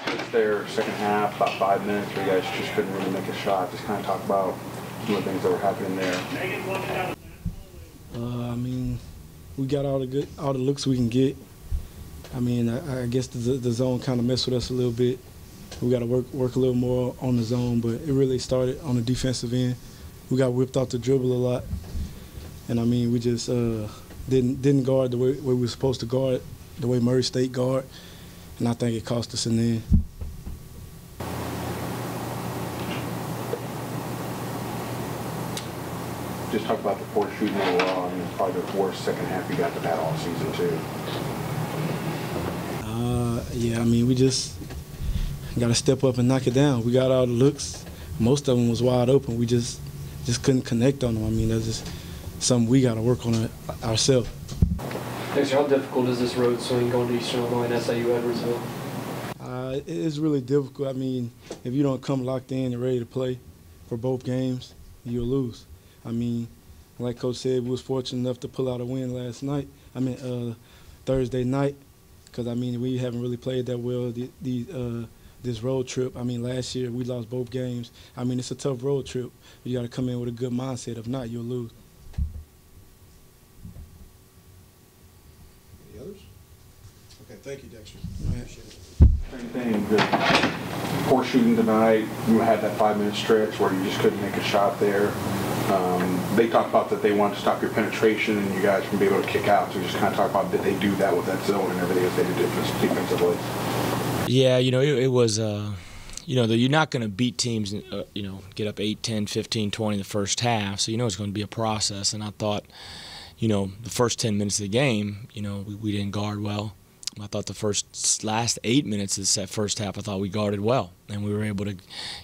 It's their second half, about 5 minutes, where you guys just couldn't really make a shot. Just kind of talk about some of the things that were happening there. I mean, we got all the looks we can get. I mean, I guess the zone kind of messed with us a little bit. We got to work a little more on the zone, but it really started on the defensive end. We got whipped off the dribble a lot, and I mean, we just didn't guard the way we were supposed to guard, the way Murray State guard, and I think it cost us in the end. Just talk about the poor shooting overall. I mean, it's probably the worst second half you got to that all season too. Yeah, I mean, we just got to step up and knock it down. We got all the looks. Most of them was wide open. We just couldn't connect on them. I mean, that's just something we got to work on ourselves. Dexter, how difficult is this road swing going to Eastern Illinois and SIU-Edwardsville? It is really difficult. I mean, if you don't come locked in and ready to play for both games, you'll lose. I mean, like Coach said, we was fortunate enough to pull out a win last night. I mean, Thursday night, because I mean we haven't really played that well this road trip. I mean, last year we lost both games. I mean, it's a tough road trip. You got to come in with a good mindset. If not, you'll lose. Any others? Okay, thank you, Dexter. Right. Appreciate it. Same thing. The poor shooting tonight. You had that 5-minute stretch where you just couldn't make a shot there. They talked about that they wanted to stop your penetration and you guys from being able to kick out. So just kind of talk about did they do that with that zone and everything as they did defensively. Yeah, you know, it was, you know, you're not going to beat teams, you know, get up 8, 10, 15, 20 in the first half. So you know it's going to be a process. And I thought, you know, the first 10 minutes of the game, you know, we didn't guard well. I thought the last 8 minutes of that first half, I thought we guarded well. And we were able to,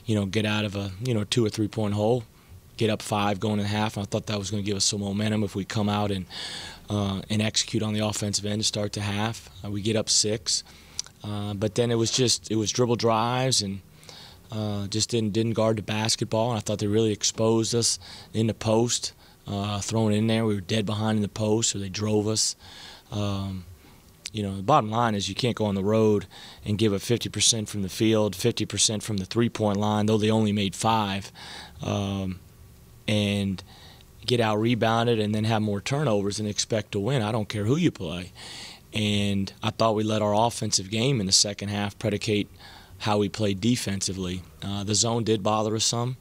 you know, get out of a, you know, 2 or 3 point hole, get up 5 going in half. And I thought that was going to give us some momentum if we come out and execute on the offensive end to start the half. We get up 6. But then it was dribble drives and just didn't guard the basketball. And I thought they really exposed us in the post, throwing it in there. We were dead behind in the post, or they drove us. You know, the bottom line is you can't go on the road and give up 50% from the field, 50% from the three-point line, though they only made 5, and get out-rebounded and then have more turnovers and expect to win. I don't care who you play. And I thought we let our offensive game in the second half predicate how we played defensively. The zone did bother us some.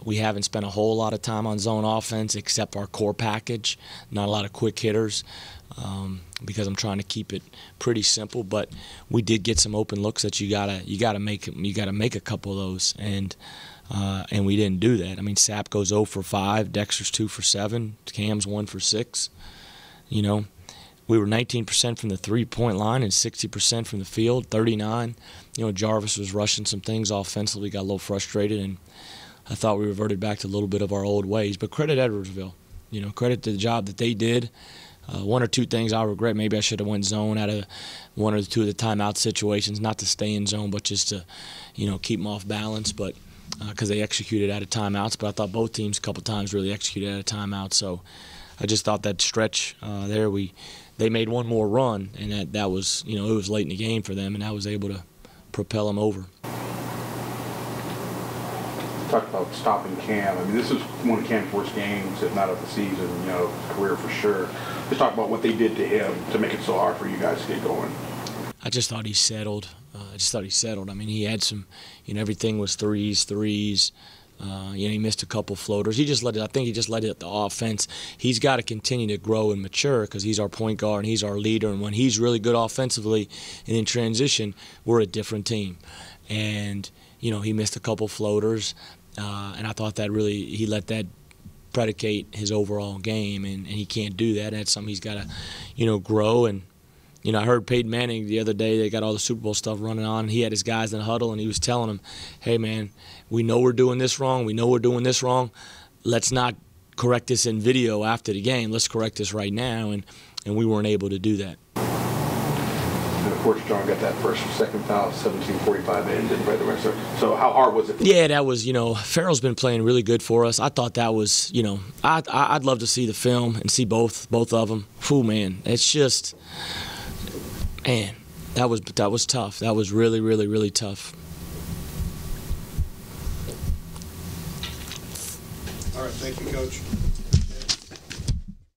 We haven't spent a whole lot of time on zone offense except our core package. Not a lot of quick hitters because I'm trying to keep it pretty simple. But we did get some open looks that you gotta make a couple of those, and we didn't do that. I mean, Sapp goes 0 for 5, Dexter's 2 for 7, Cam's 1 for 6. You know. We were 19% from the three-point line and 60% from the field, 39. You know, Jarvis was rushing some things offensively, got a little frustrated, and I thought we reverted back to a little bit of our old ways. But credit Edwardsville. You know, credit to the job that they did. 1 or 2 things I regret. Maybe I should have went zone out of 1 or 2 of the timeout situations, not to stay in zone, but just to, you know, keep them off balance. But because they executed out of timeouts. But I thought both teams a couple times really executed out of timeout. So I just thought that stretch there they made one more run, and that was, you know, it was late in the game for them, and I was able to propel them over. Talk about stopping Cam. I mean, this is one of Cam's worst games, if not of the season, you know, his career for sure. Just talk about what they did to him to make it so hard for you guys to get going. I just thought he settled. I mean, he had some, you know, everything was threes. You know, he missed a couple floaters. I think he just let it the offense. He's got to continue to grow and mature because he's our point guard and he's our leader. And when he's really good offensively and in transition, we're a different team. And, you know, he missed a couple floaters. And I thought that really, he let that predicate his overall game. And he can't do that. That's something he's got to, you know, grow. And, you know, I heard Peyton Manning the other day, they got all the Super Bowl stuff running on. He had his guys in the huddle, and he was telling them, hey, man, we know we're doing this wrong. We know we're doing this wrong. Let's not correct this in video after the game. Let's correct this right now. And we weren't able to do that. And, of course, John got that second foul, 17:45 in, didn't play the rest of it. So how hard was it? Yeah, that was, you know, Farrell's been playing really good for us. I thought that was, you know, I'd love to see the film and see both of them. Phew, man, it's just – man, That was tough. That was really, really, really tough. All right, thank you, Coach.